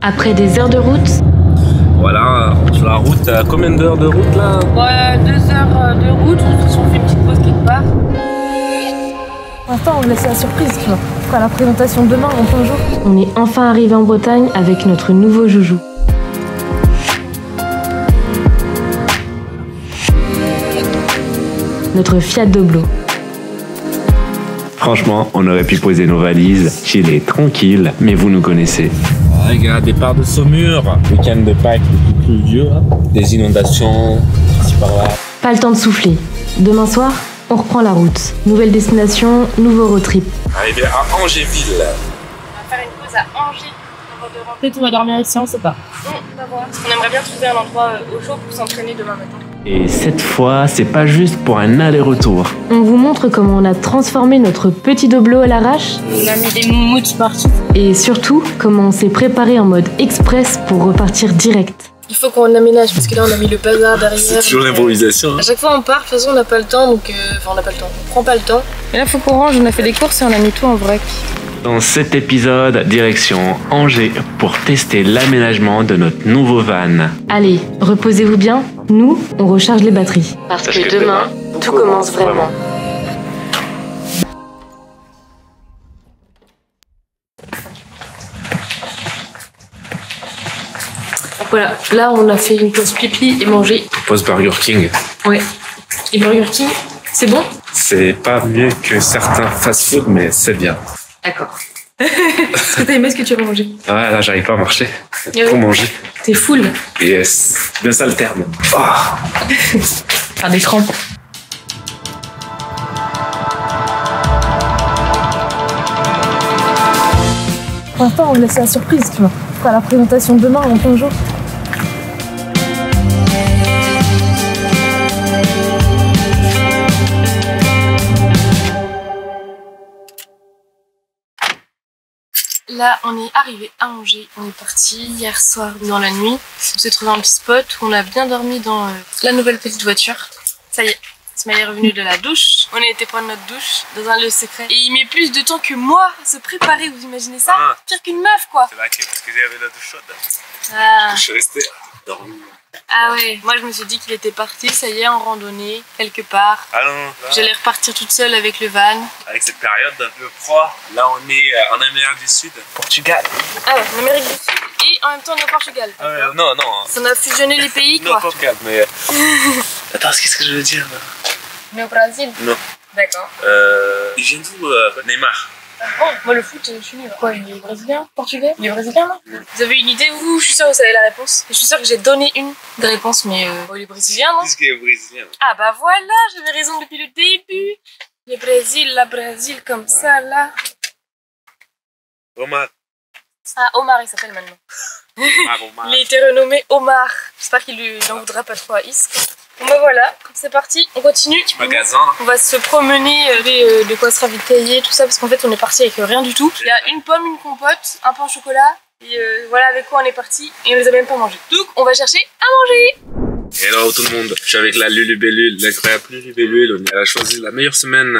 Après des heures de route, voilà, sur la route, combien d'heures de route là? Ouais, 2 heures de route, on fait une petite pause quelque part. Pour l'instant, on laisse la surprise, tu vois. On fera la présentation demain en plein jour. on est enfin arrivé en Bretagne avec notre nouveau joujou. Notre Fiat Doblo. Franchement, on aurait pu poser nos valises, chiller tranquille, mais vous nous connaissez. Regarde, départ de Saumur, week-end de Pâques le plus pluvieux, des inondations, ici par là. Pas le temps de souffler. Demain soir, on reprend la route. Nouvelle destination, nouveau road trip. Arrivé à Angéville. On va faire une pause à Angers avant de rentrer. Peut-être on va dormir ici, on sait pas. On va voir. Parce qu'on aimerait bien trouver un endroit au chaud pour s'entraîner demain matin. Et cette fois, c'est pas juste pour un aller-retour. On vous montre comment on a transformé notre petit Doblo à l'arrache On a mis des moumoutes partout. et surtout comment on s'est préparé en mode express pour repartir direct. Il faut qu'on aménage parce que là on a mis le bazar derrière. C'est toujours l'improvisation. À chaque fois on part, de toute façon on n'a pas le temps donc. Enfin on n'a pas le temps, on prend pas le temps. Et là faut qu'on range, on a fait des courses et on a mis tout en vrac. Dans cet épisode, direction Angers pour tester l'aménagement de notre nouveau van. Allez, reposez-vous bien, nous, on recharge les batteries. Parce que demain, tout commence vraiment. Voilà, là on a fait une pause pipi et manger. Pause Burger King. Ouais. Et Burger King, c'est bon? C'est pas mieux que certains fast-food, mais c'est bien. D'accord. Est-ce que t'as aimé ce que tu as mangé? Ah là, j'arrive pas à marcher. Ah oui. Faut manger. T'es full. Yes. Bien ça le terme. Ah. Faire des crampes. Pour l'instant, on laisse la surprise, tu vois. On fera la présentation demain en plein jour. Là, on est arrivé à Angers. On est parti hier soir dans la nuit. On s'est trouvé un petit spot où on a bien dormi dans la nouvelle petite voiture. Ça y est, Ismaël est revenu de la douche. On a été prendre notre douche dans un lieu secret. Et il met plus de temps que moi à se préparer, vous imaginez ça? Ah. Pire qu'une meuf, quoi. C'est laquelle parce que j'avais la douche chaude. Ah. Je suis resté dormi. Ah ouais, moi je me suis dit qu'il était parti, ça y est, en randonnée, quelque part. Ah non, là, J'allais repartir toute seule avec le van. avec cette période de froid, là on est en Amérique du Sud, Portugal. Ah ouais, en Amérique du Sud. Et en même temps on est au Portugal. Ah ouais, non, non. Ça a fusionné les pays, Non, quoi. Portugal, mais. Attends, qu'est-ce que je veux dire là? Mais au Brésil. Non. D'accord. Il vient d'où Neymar? Oh, moi le foot, je suis nul. Quoi, il est brésilien? Portugais? Il est brésilien, non? Vous avez une idée où? Je suis sûre que vous savez la réponse. Je suis sûre que j'ai donné une des réponses, mais il est brésilien, non? Qu'est-ce qu'il est brésilien? Ah bah voilà, j'avais raison depuis le début. Le Brésil, la Brésil, comme ça, là. Omar. Ah, Omar, il s'appelle maintenant. Omar. Il a été renommé Omar. J'espère qu'il n'en voudra pas trop à Is. Bon bah voilà, c'est parti, on continue. Magasin. On va se promener, de quoi se ravitailler, tout ça, parce qu'en fait on est parti avec rien du tout. Il y a une pomme, une compote, un pain au chocolat, et voilà avec quoi on est parti, et on les a même pas mangés. Donc on va chercher à manger. Hello tout le monde, je suis avec la Lulubellule, l'incroyable Lulubellule. On a choisi la meilleure semaine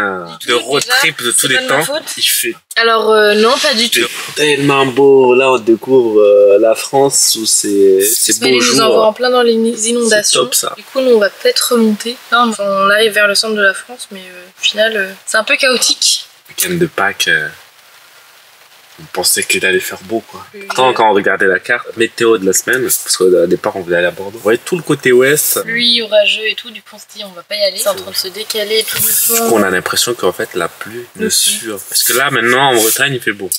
de road trip de tous les temps. Il fait Alors non, pas du tout. tellement beau, là on découvre la France où c'est beau Il nous envoie en jour. plein dans les inondations. C'est top, ça. Du coup nous on va peut-être remonter. Là on arrive vers le centre de la France, mais au final c'est un peu chaotique. Week-end de Pâques, on pensait qu'il allait faire beau quoi. Oui. Pourtant quand on regardait la carte météo de la semaine, parce qu'au départ on voulait aller à Bordeaux, on voyait tout le côté ouest. Pluie, orageux et tout, du coup on se dit on va pas y aller. C'est en train de se décaler tout Du doucement. coup on a l'impression qu'en fait la pluie ne suit. Parce que là maintenant en Bretagne il fait beau.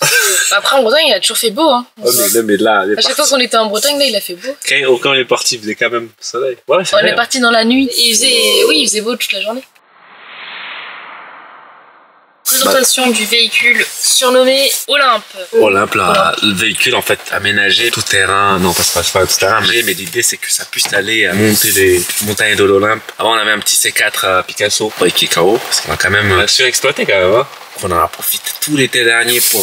Après en Bretagne il a toujours fait beau hein. Oh, mais là, À chaque fois qu'on était en Bretagne, là, il a fait beau. quand on est parti, il faisait quand même soleil. Ouais, c'est On vrai. est parti dans la nuit. Et il faisait beau toute la journée. Présentation du véhicule surnommé Olympe. Olympe, là, le véhicule en fait aménagé, tout terrain, non pas tout terrain, mais l'idée c'est que ça puisse aller à monter les montagnes de l'Olympe. Avant on avait un petit C4 à Picasso qui est KO, parce qu'on a quand même surexploité quand même. Hein. On en a profité tout l'été dernier pour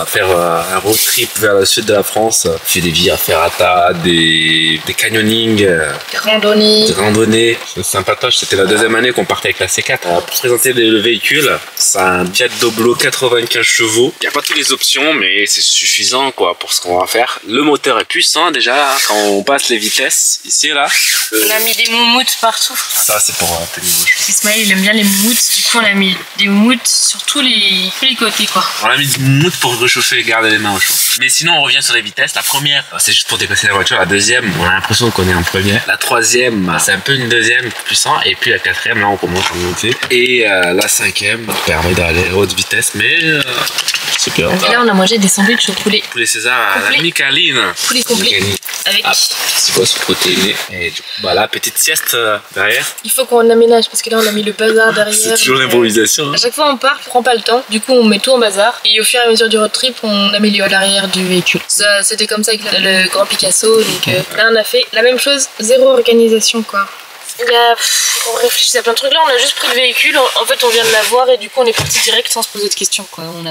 faire un road trip vers le sud de la France. On fait des via ferrata, des canyoning, Des randonnées. C'est sympatoche, c'était la deuxième année qu'on partait avec la C4. Pour présenter le véhicule, c'est un Fiat Doblo 95 chevaux. Il n'y a pas toutes les options, mais c'est suffisant quoi pour ce qu'on va faire. Le moteur est puissant déjà, quand on passe les vitesses, ici là. On a mis des moumoutes partout. Ça c'est pour tenir au chaud. Ismaël il aime bien les moumoutes, du coup on a mis des moumoutes sur tous les côtés quoi. On a mis des moumoutes pour réchauffer et garder les mains au chaud. Mais sinon on revient sur les vitesses. La première c'est juste pour dépasser la voiture, la deuxième on a l'impression qu'on est en première. La troisième c'est un peu une deuxième puissant et puis la quatrième là on commence à monter. Et la cinquième permet d'aller à haute vitesse mais c'est bien. Et là on a mangé des sandwichs au poulet. Poulet César à la Micaline. Poulet complet. Avec c'est quoi ce protéiné. Et du coup bah là petite sieste derrière. Il faut qu'on aménage parce que là on a mis le bazar derrière. C'est toujours l'improvisation. À chaque fois on part, on prend pas le temps. Du coup on met tout en bazar et au fur et à mesure du road trip on améliore l'arrière du véhicule. Ça c'était comme ça avec le grand Picasso. Donc là on a fait la même chose, zéro organisation quoi. On réfléchissait à plein de trucs. Là on a juste pris le véhicule, en fait on vient de l'avoir et du coup on est parti direct sans se poser de questions quoi. On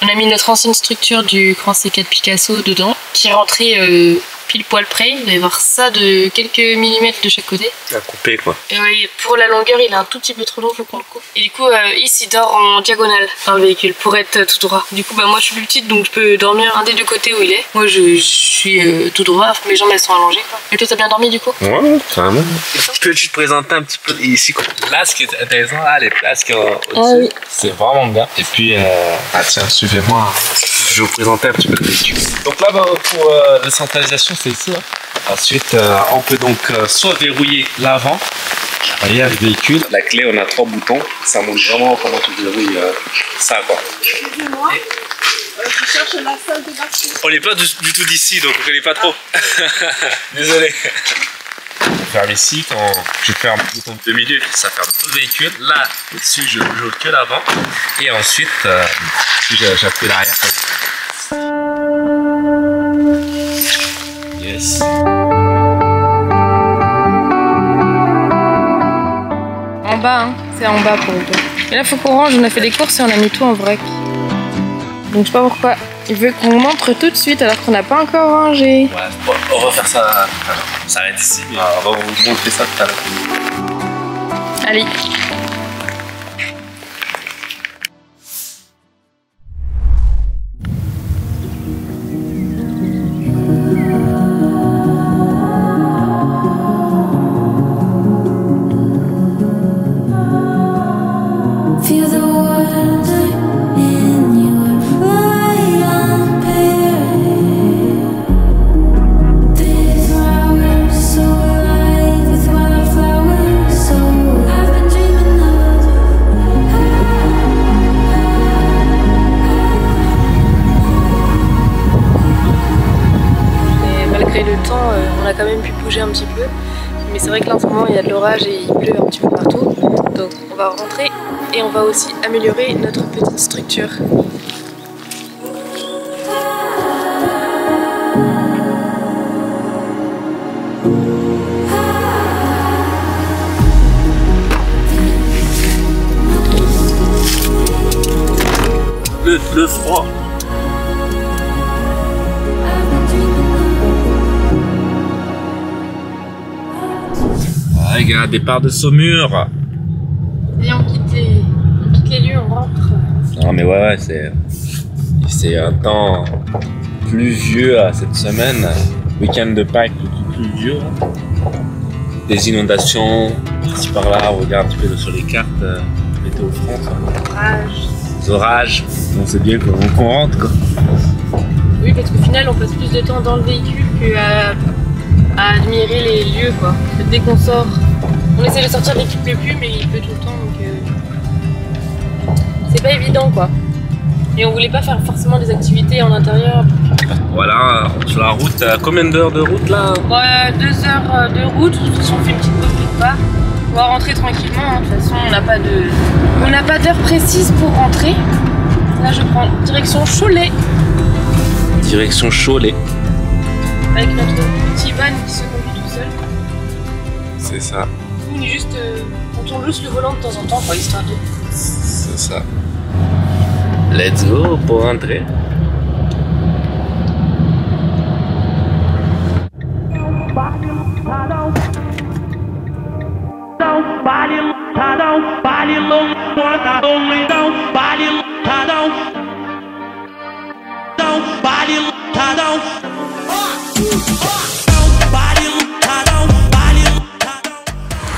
a mis notre ancienne structure du grand C4 Picasso dedans qui est rentrée pile poil près. Il va y avoir ça de quelques millimètres de chaque côté. À couper quoi. Et oui, pour la longueur il est un tout petit peu trop long, faut qu'on le coupe. Et du coup Is il dort en diagonale dans le véhicule pour être tout droit. Du coup bah moi je suis plus petite donc je peux dormir un des deux côtés où il est. Moi je suis tout droit, mes jambes elles sont allongées quoi. Et toi t'as bien dormi du coup? Ouais, carrément. Je peux te présenter un petit peu ici quoi. Là ce qui est intéressant là, les places qui sont au-dessus, oui. C'est vraiment bien. Et puis tiens suivez-moi. Je vais vous présenter un petit peu le véhicule. Donc là pour la centralisation c'est ici. Ensuite on peut donc soit verrouiller l'avant, l'arrière du véhicule. La clé on a 3 boutons. Ça montre vraiment comment tu verrouilles ça quoi. Excusez-moi. Je cherche la salle de bain. On n'est pas du tout d'ici donc on connaît pas trop. Désolé. Je ferme ici, quand je ferme le bouton de milieu, ça ferme tout le véhicule. Là, dessus, je joue que l'avant. Et ensuite, j'appuie l'arrière. Yes. En bas, hein. C'est en bas pour le coup. Et là, faut qu'on range. On a fait des courses et on a mis tout en vrac. Donc, je sais pas pourquoi. Il veut qu'on montre tout de suite alors qu'on n'a pas encore rangé. Ouais, bon, on va faire ça. On s'arrête ici. On va vous montrer ça tout à l'heure. Allez. On a quand même pu bouger un petit peu, mais c'est vrai que là en ce moment il y a de l'orage et il pleut un petit peu partout, donc on va rentrer et on va aussi améliorer notre petite structure. Le froid. Regarde, départ de Saumur. Et on quitte les lieux, on rentre. Non mais ouais, c'est un temps pluvieux cette semaine. Week-end de Pâques pluvieux. Des inondations, ici par là, on regarde un petit peu sur les cartes, météo France. Des orages. On sait bien qu'on rentre quoi. Oui, parce qu'au final on passe plus de temps dans le véhicule qu'à admirer les lieux quoi. Dès qu'on sort, on essaie de sortir dès qu'il pleut plus, mais il pleut tout le temps donc c'est pas évident quoi. Et on voulait pas faire forcément des activités en intérieur. Voilà, sur la route, combien d'heures de route là? Ouais, 2 heures de route, de toute façon on fait une petite pause quelque part. On va rentrer tranquillement, hein. De toute façon on n'a pas d'heure précise pour rentrer. Là je prends direction Cholet. Direction Cholet. Avec notre petit van qui se conduit tout seul. C'est ça. On est juste, on tourne juste le volant de temps en temps quoi, histoire de... C'est ça. Let's go pour rentrer.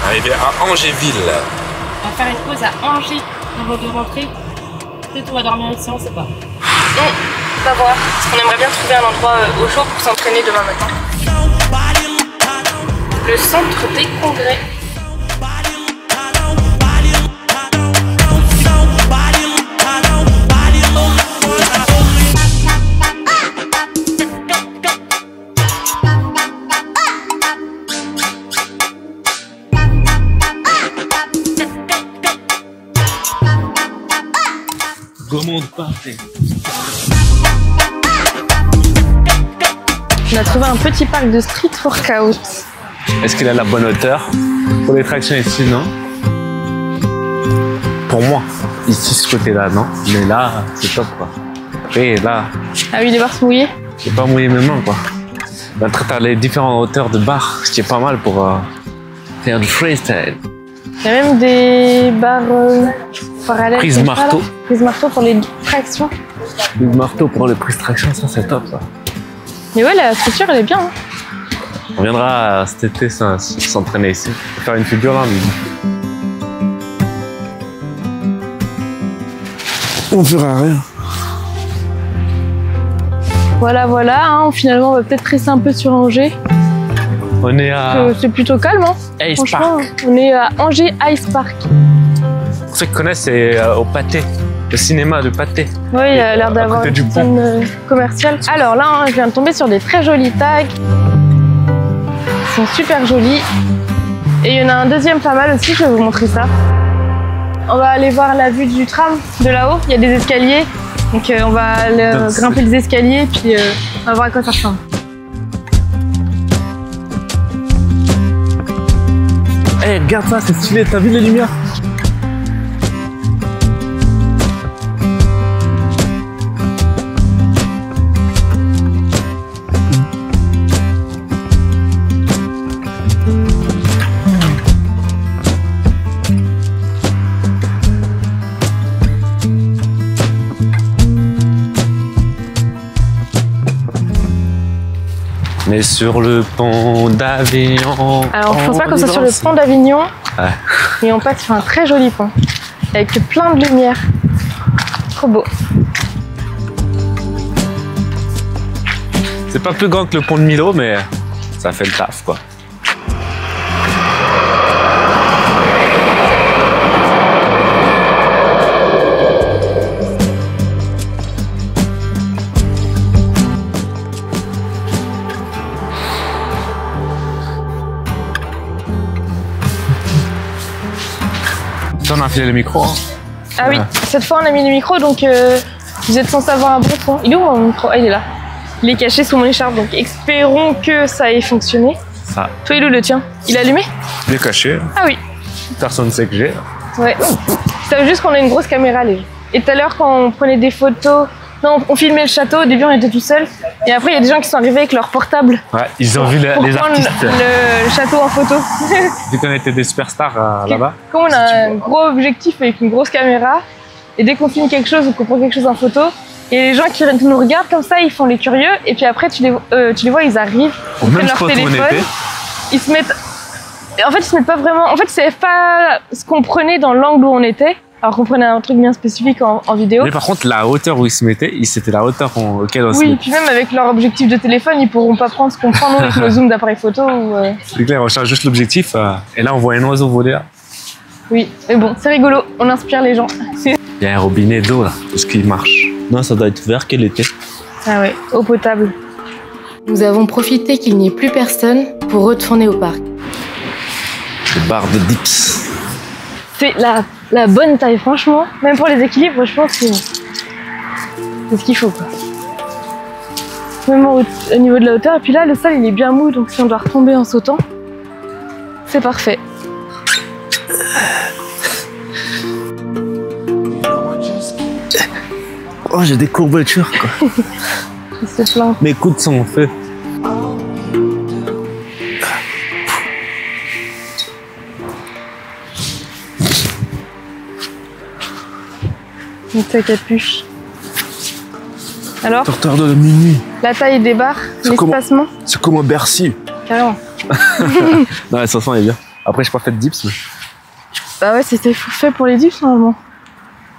Arrivé à Angéville. On va faire une pause à Angers avant de rentrer. Peut-être on va dormir ici, on sait pas. On va voir, parce qu'on aimerait bien trouver un endroit au chaud pour s'entraîner demain matin. Le centre des congrès. Comment partir? On a trouvé un petit parc de street workout. Est-ce qu'il a la bonne hauteur? Pour les tractions ici, non? Pour moi, ici, ce côté-là, non? Mais là, c'est top, quoi. Et là... Ah oui, les barres sont mouillées? J'ai pas mouillé mes mains, quoi. Après, t'as les différentes hauteurs de barres, ce qui est pas mal pour faire du freestyle. Il y a même des barres parallèles. Prise marteau. Prise marteau pour les tractions. Le marteau pour les prises traction, ça, c'est top, ça. Mais ouais, la structure, elle est bien. Hein. On viendra cet été s'entraîner ici. Faire une figure là, mais... On fera rien. Voilà, voilà. Hein. Finalement, on va peut-être rester un peu sur Angers. On est à... C'est plutôt calme, hein. Ice Park. On est à Angers Ice Park. Pour ceux qui connaissent, c'est au Pâté. Le cinéma de Pâté. Oui, il a l'air d'avoir une scène commerciale. Alors là, hein, je viens de tomber sur des très jolis tags. Ils sont super jolis. Et il y en a un deuxième pas mal aussi, je vais vous montrer ça. On va aller voir la vue du tram de là-haut. Il y a des escaliers. Donc on va aller, grimper les escaliers, puis on va voir à quoi ça ressemble. Hey, regarde ça, c'est stylé, t'as vu les lumières? On est sur le pont d'Avignon. Alors je pense pas qu'on soit sur le pont d'Avignon, ouais. Mais on passe sur un très joli pont, avec plein de lumière. Trop beau. C'est pas plus grand que le pont de Milo, mais ça fait le taf, quoi. On a enfilé le micro. Hein. Ah oui, cette fois on a mis le micro, donc vous êtes censé avoir un bon son. Il est où mon micro? Ah, il est là. Il est caché sous mon écharpe, donc espérons que ça ait fonctionné. Ça. Toi, il est où le tien? Il est allumé? Il est caché. Ah oui. Personne ne sait que j'ai. Ouais. C'est juste qu'on a une grosse caméra, les gens. Et tout à l'heure, quand on prenait des photos, non, on filmait le château, au début on était tout seul. Et après, il y a des gens qui sont arrivés avec leur portable. Ouais, ils ont vu les artistes. Le château en photo. Vu qu'on était des superstars là-bas. Comme on a un gros objectif avec une grosse caméra, et dès qu'on filme quelque chose ou qu'on prend quelque chose en photo, et les gens qui nous regardent comme ça, ils font les curieux, et puis après tu les vois, ils arrivent, ils prennent leur téléphone, ils se mettent... En fait, ils se mettent pas vraiment... En fait, ils savaient pas ce qu'on prenait dans l'angle où on était. Alors qu'on prenait un truc bien spécifique en vidéo. Mais par contre, la hauteur où ils se mettaient, c'était la hauteur auquel on se mettait. Oui, puis même avec leur objectif de téléphone, ils pourront pas prendre ce qu'on prend nous avec nos zooms d'appareil photo. C'est clair, on change juste l'objectif et là on voit un oiseau voler là. Oui, mais bon, c'est rigolo, on inspire les gens. Il y a un robinet d'eau là, est-ce qu'il marche? Non, ça doit être vert quel été. Ah ouais, eau potable. Nous avons profité qu'il n'y ait plus personne pour retourner au parc. Des barres de dips. C'est la bonne taille, franchement. Même pour les équilibres, je pense que c'est ce qu'il faut, quoi. Même au niveau de la hauteur. Et puis là, le sol, il est bien mou, donc si on doit retomber en sautant, c'est parfait. Oh, j'ai des courbatures, quoi. Il se plaint. Mes coudes sont en feu. Donc ta capuche. Alors, Torteur de la minuit. la taille des barres, l'espacement. C'est comme un Bercy. Carrément. Non, la chanson est bien. Après, j'ai pas fait de dips, mais... Bah ouais, c'était fait pour les dips normalement.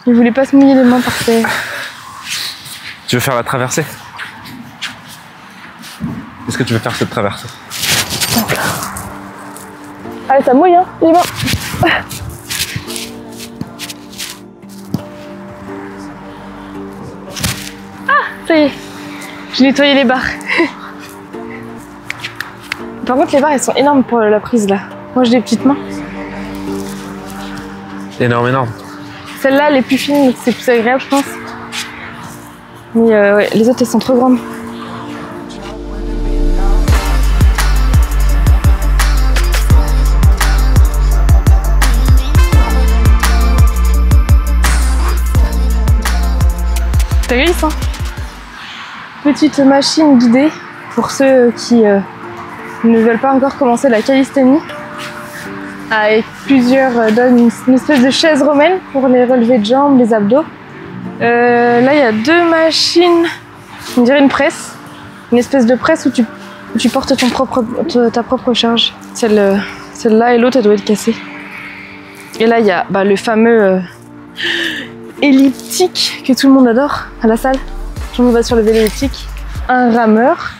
Il voulait pas se mouiller les mains par terre. Tu veux faire la traversée? Est-ce que tu veux faire cette traversée? Allez, ça mouille, hein, les mains. Ah, ça y est. J'ai nettoyé les barres. Par contre, les barres, elles sont énormes pour la prise, là. Moi, j'ai des petites mains. Énorme, énorme. Celle-là, elle est plus fine, donc c'est plus agréable, je pense. Mais ouais, les autres, elles sont trop grandes. Ça glisse, hein. Petite machine guidée pour ceux qui ne veulent pas encore commencer la calisthénie. Avec plusieurs, donne une espèce de chaise romaine pour les relevés de jambes, les abdos. Là, il y a deux machines, on dirait une presse. Une espèce de presse où tu portes ta propre charge. Celle-là et l'autre, elle doit être cassée. Et là, il y a le fameux elliptique que tout le monde adore à la salle. Tout le monde va sur le vélo elliptique. Un rameur.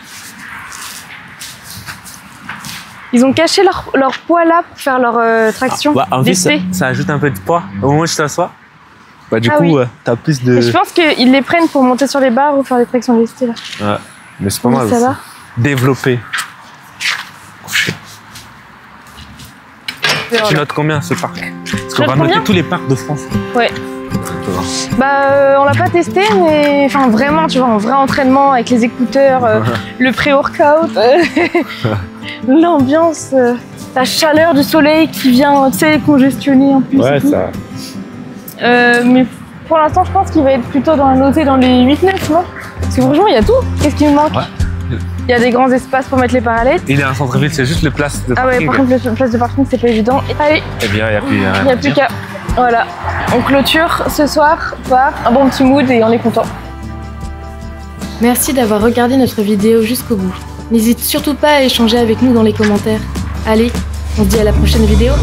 Ils ont caché leur poids là pour faire leur traction. En plus, ça ajoute un peu de poids. Au moment où tu t'assois, du coup, oui. t'as plus de... Et je pense qu'ils les prennent pour monter sur les barres ou faire des tractions lestées là. Ouais, mais c'est pas mal ça aussi. va. Développer. Tu notes combien ce parc? Parce qu'on va noter tous les parcs de France. Ouais. On l'a pas testé, mais enfin vraiment, tu vois, en vrai entraînement avec les écouteurs, le pré-workout, l'ambiance, la chaleur du soleil qui vient, tu sais, congestionner en plus. Ouais, ça. Mais pour l'instant, je pense qu'il va être plutôt noté dans les 8-9, non? Parce que franchement, il y a tout. Qu'est-ce qui me manque? Il y a des grands espaces pour mettre les parallettes. Il est un centre-ville, c'est juste les places de parking. Ah ouais, par contre, les places de parking, c'est pas évident. Allez. Eh bien, il n'y a plus qu'à. Voilà. On clôture ce soir par un bon petit mood et on est content. Merci d'avoir regardé notre vidéo jusqu'au bout. N'hésite surtout pas à échanger avec nous dans les commentaires. Allez, on se dit à la prochaine vidéo.